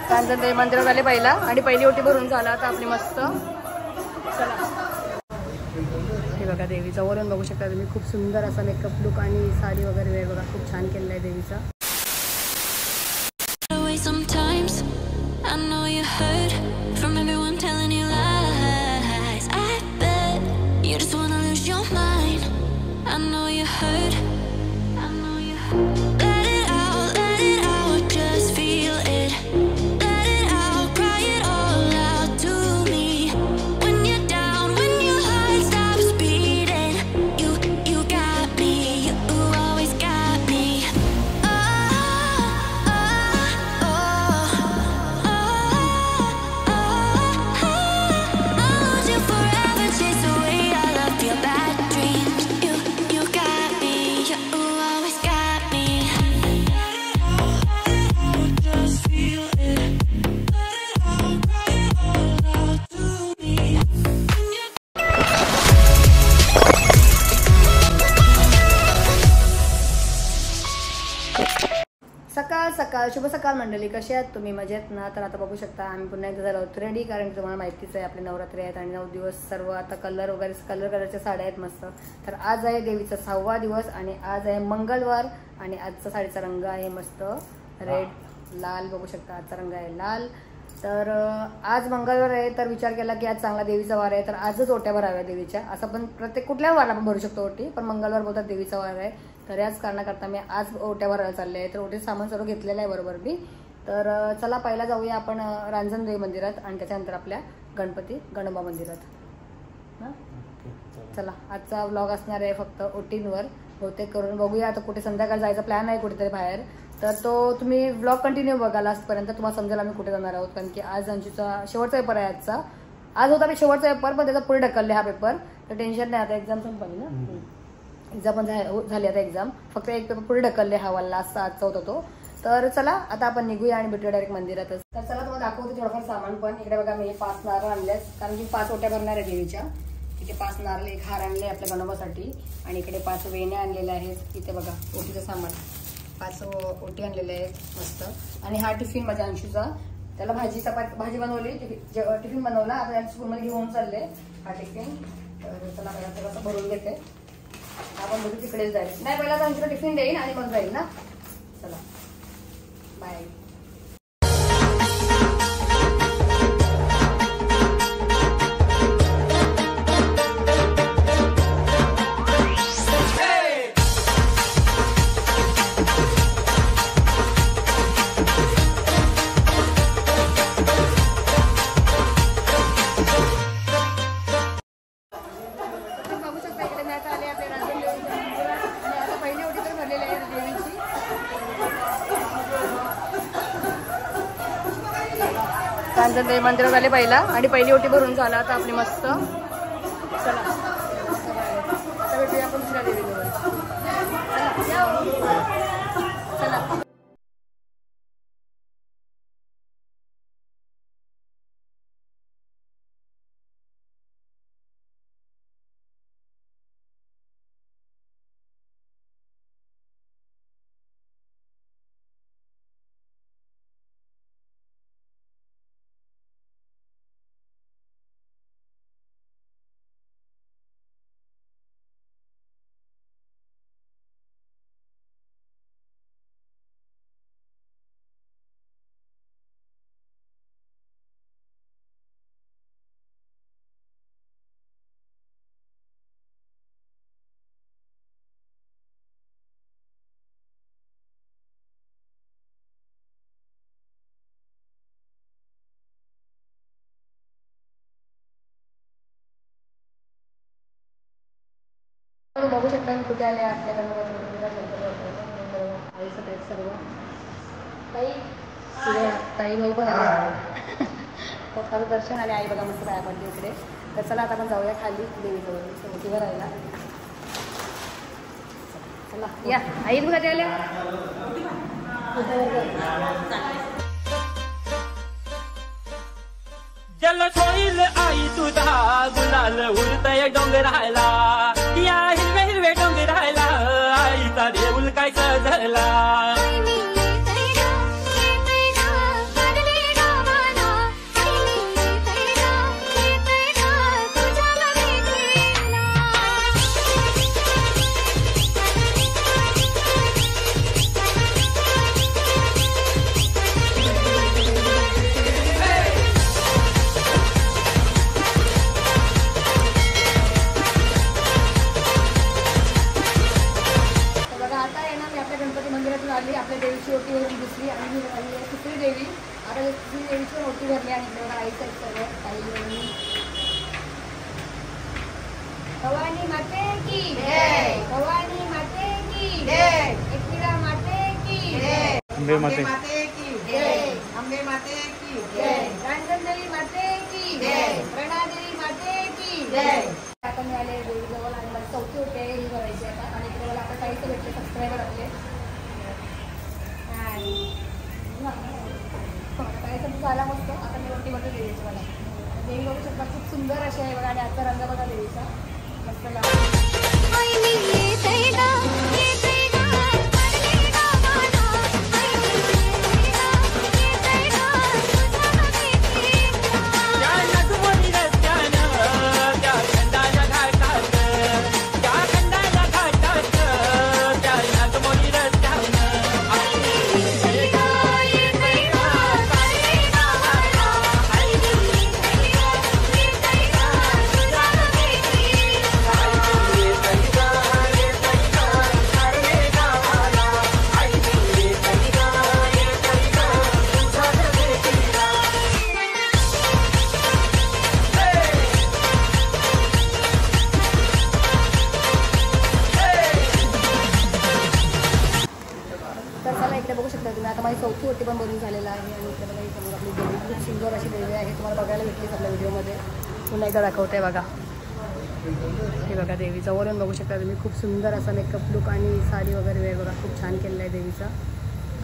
कांजनदेवी मंदिरात आले पहिला आणि पहिली ओटी भरून झाला आता आपली मस्त. चला हे बघा देवीचा वरून बघू शकता तुम्ही. खूप सुंदर असा मेकअप लुक आणि साडी वगैरे वेळ बघा खूप छान केलेला आहे देवीचा. सकाळ सकाळ शुभ सकाळ मंडळी, कसे आहात तुम्ही? मजेत ना? तर आता बघू शकता आम्ही पुन्हा एकदा झालो रेडी, कारण की तुम्हाला माहितीच आहे आपले नवरात्री आहेत आणि 9 दिवस सर्व आता कलर कलरच्या साड्या आहेत मस्त. तर आज आहे देवीचा 6वा दिवस आणि आज आहे मंगळवार आणि आजचा साडीचा रंग आहे मस्त रेड लाल. बघू शकता आजचा रंग आहे लाल. तर आज मंगळवार आहे तर विचार केला की आज चांगला देवीचा वार आहे तर आजच ओट्या भराव्या देवीच्या. असं पण प्रत्येक कुठल्या वारला आपण भरू शकतो ओटी, पण मंगळवार बोलतात देवीचा वार आहे तर याच कारणाकरता मी आज ओट्या भरायला चालले आहे. तर ओटीचं सामान सर्व घेतलेलं आहे बरोबर मी. तर चला पहिला जाऊया आपण रांजणदेवी मंदिरात आणि त्याच्यानंतर आपल्या गणोबा मंदिरात. चला आजचा व्लॉग असणार आहे फक्त ओटींवर. बहुतेक करून बघूया आता कुठे संध्याकाळ जायचा प्लॅन आहे कुठेतरी बाहेर. तर तो तुम्ही व्लॉग कंटिन्यू बघा लास्टपर्यंत, तुम्हाला समजेल आम्ही कुठे जाणार आहोत. कारण की आज आमचा शेवटचा पेपर आहे आजचा. आज होता मी शेवटचा पेपर पण त्याचा पुढे ढकलले हा पेपर. तर टेन्शन नाही, आता एक्झाम संपली ना, एक्झाम पण झाली आता एक्झाम. फक्त एक पेपर पुढे ढकलले हा वाला आजचा होता तो. तर चला आता आपण निघूया आणि भेटूया डायरेक्ट मंदिरातच. तर चला तुम्हाला दाखवते थोडंफार सामान पण. इकडे बघा मी 5 नारळ आणले कारण की 5 ओट्या भरणार आहे देवीच्या. इथे 5 नारळ, एक हार आणले आपल्या गणोबासाठी आणि इकडे 5 वेण्या आणलेल्या आहेत. इथे बघा ओटीचं सामान 5 ओटी आणलेले आहेत मस्त. आणि हा टिफिन माझ्या अंशूचा, त्याला भाजी बनवली, टिफिन बनवला. आता त्यांच्या स्कूलमध्ये घेऊन चालले हा टिफिन. तर चला पहिला कसं भरून घेते आपण बघू तिकडेच जाईल. नाही पहिला तर अंशूला टिफिन देईन आणि मग जाईल ना. चला बाय. कांजनदेवी मंदिरात आले पहिला आणि पहिली ओटी भरून झाला आता आपली मस्त. चला आता भेटूया आपण दुसऱ्या देवीजवळ. चला बघू शकता मी कुठे आले आपल्या सर्व ताई भाऊ पण आले. फार दर्शन आले आई बघा मस्त पाया पडली इकडे. तर चला आता आपण जाऊया खाली देवीजवळ ओटी भरायला. चला या आई बघा ते आल्या. जल सोईल आई तुझा गुलाल उडतय डोंगराला, या हिरवे हिरवे डोंगराला आईचा देऊल काय सजला. देवीची ओटी भरून दुसरी आणि तिसरी देवी. आता तिसरी देवीची ओटी भरली आणि तेवढा आईचं सर्व काही. भवानी माते की जय, भवानी माते की जय, एकविरा माते की जय, अंबे माते की जय, अंबे माते की जय, रांजणदेवी माते की जय, प्रणादेवी माते की जय. आता मी आले देवीजवळ आणि मला चौथी ओटी आहे ही भरायची आता. आणि इकडे मला आता काहीच भेटले सबस्क्रायबर आपले काय समजून झाला मस्त. आता मी ओटी बघा देवीची मला देवी बघू शकता खूप सुंदर अशी आहे बघा. आणि आजचा रंग बघा देवीचा मस्त लागला. बघू शकता तुम्ही. आता माझी चौथी ओटी पण भरून झालेला आहे. आणि इकडे बघा समोर आपली देवी खूप सुंदर अशी देवी आहे. तुम्हाला बघायला भेटलीच आपल्या व्हिडिओमध्ये. पुन्हा एकदा दाखवते बघा. हे बघा देवी जवळून बघू शकता तुम्ही. खूप सुंदर असा मेकअप लुक आणि साडी वगैरे वेगवेगळा खूप छान केलेला आहे देवीचा.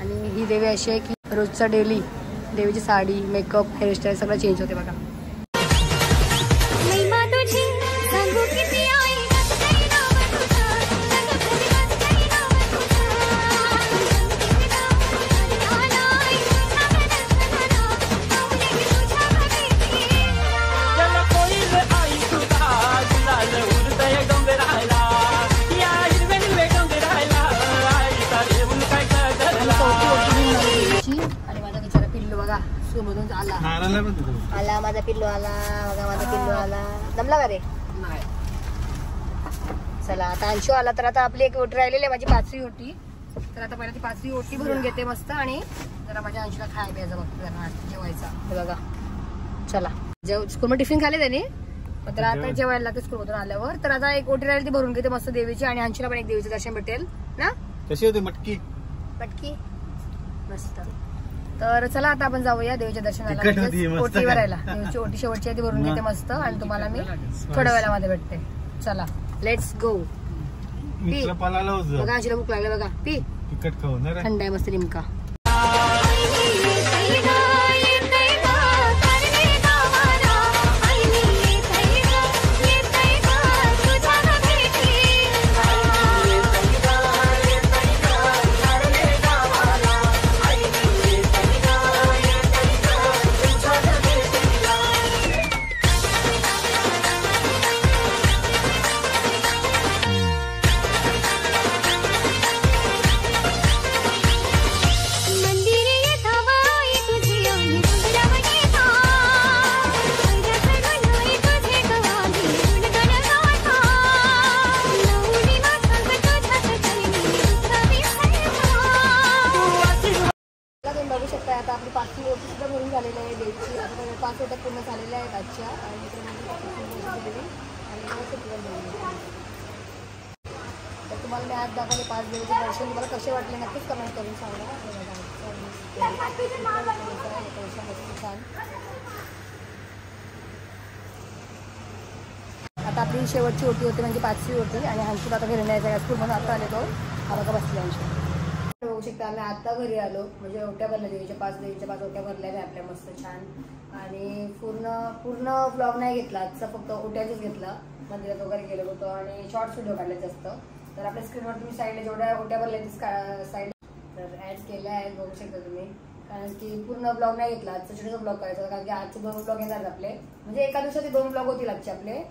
आणि ही देवी अशी आहे की रोजचा डेली देवीची साडी मेकअप हेअरस्टाईल सगळं चेंज होते बघा. मधून आला माझा पिल्लू आला बघा. माझा पिल्लू आला. जमला का रे. चला आता अंशू आला. तर आता आपली एक ओटी राहिलेली आहे माझी 5वी ओटी. तर आता पहिला ती 5वी ओटी भरून घेते मस्त. आणि जरा माझ्या अंशूला खाय प्यायचं बघतो जरा जेवायचा. हे बघा चला स्कूलमध्ये टिफिन खाले त्याने. तर आता जेवायला लागते स्कूलमधून आल्यावर. तर आता एक ओटी राहिली ती भरून घेते मस्त देवीची. आणि अंशूला पण एक देवीचं दर्शन भेटेल ना. कशी होती मटकी मटकी मस्त. तर चला आता आपण जाऊया देवीच्या दर्शनाला. ओटी भरायला देवीची ओटी शेवटची आधी भरून घेते मस्त. आणि तुम्हाला मी थोड्या वेळा मध्ये भेटते. चला लेट्स गो. बघा अंशीला भूक लागली बघा. पी थंड आहे मस्त लिमका. आता आपली 5वी ओटी सुद्धा भरून झालेली आहे देवीची. आता 5 ओट्या पूर्ण झालेल्या आहेत आजच्या. आणि तर तुम्हाला मी आज दाखवले 5 देवीचे दर्शन. तुम्हाला कसे वाटले नक्कीच कमेंट करून सांगा. छान. आता आपली शेवटची ओटी होती म्हणजे 5वी ओटी. आणि अंशूला आता घरी नाही जायचं स्कूलमधून आता आले तो. हा बघा बसले अंशू. बघू शकता आम्ही आता घरी आलो. म्हणजे ओट्या भरल्या देवीच्या 5 ओट्या भरल्या आहे आपल्या मस्त छान. आणि पूर्ण व्लॉग नाही घेतला आजचा. फक्त ओट्याचीच घेतला. मंदिरात वगैरे गेलो होतो. आणि शॉर्ट्स व्हिडिओ काढले जास्त. तर आपल्या स्क्रीनवर तुम्ही साईडला जेवढ्या ओट्या भरल्या ती साईड तर ॲड केल्या आहेत बघू शकता तुम्ही. कारण की पूर्ण ब्लॉग नाही घेतला. आजचा छोटासा ब्लॉग करायचा कारण की आजचे 2 ब्लॉग येणार आपले. म्हणजे एका दिवसाचे 2 ब्लॉग होतील आजचे आपले.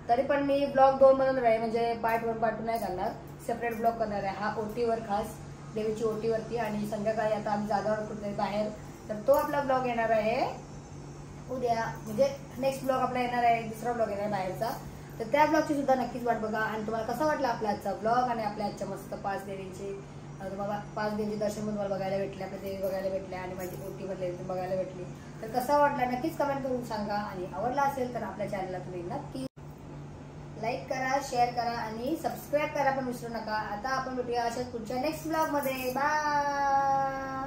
तरी पण मी ब्लॉग 2 बनवणार आहे. म्हणजे पार्ट 1 पार्ट 2 नाही करणार. सेपरेट ब्लॉग करणार आहे. हा ओटीवर खास देवीची ओटीवरती. आणि संध्याकाळी आता आम्ही जाणार कुठे बाहेर. तर तो आपला ब्लॉग येणार आहे उद्या. म्हणजे नेक्स्ट ब्लॉग आपला येणार आहे. दुसरा ब्लॉग येणार आहे बाहेरचा. तर त्या ब्लॉगची सुद्धा नक्कीच वाट बघा. आणि तुम्हाला कसा वाटला आपला आजचा ब्लॉग आणि आपल्या आजच्या मस्त 5 देवींचे तुम्हाला 5 देवीचे दर्शन पण मला बघायला भेटले, आपल्या देवी बघायला भेटल्या आणि माझी ओटी मधले बघायला भेटली. तर कसा वाटला नक्कीच कमेंट करून सांगा आणि आवडला असेल तर आपल्या चॅनलला तुम्ही नक्की लाईक करा, शेअर करा आणि सबस्क्राईब करा पण विसरू नका. आता आपण भेटूया अशाच पुढच्या नेक्स्ट ब्लॉग मध्ये. बाय.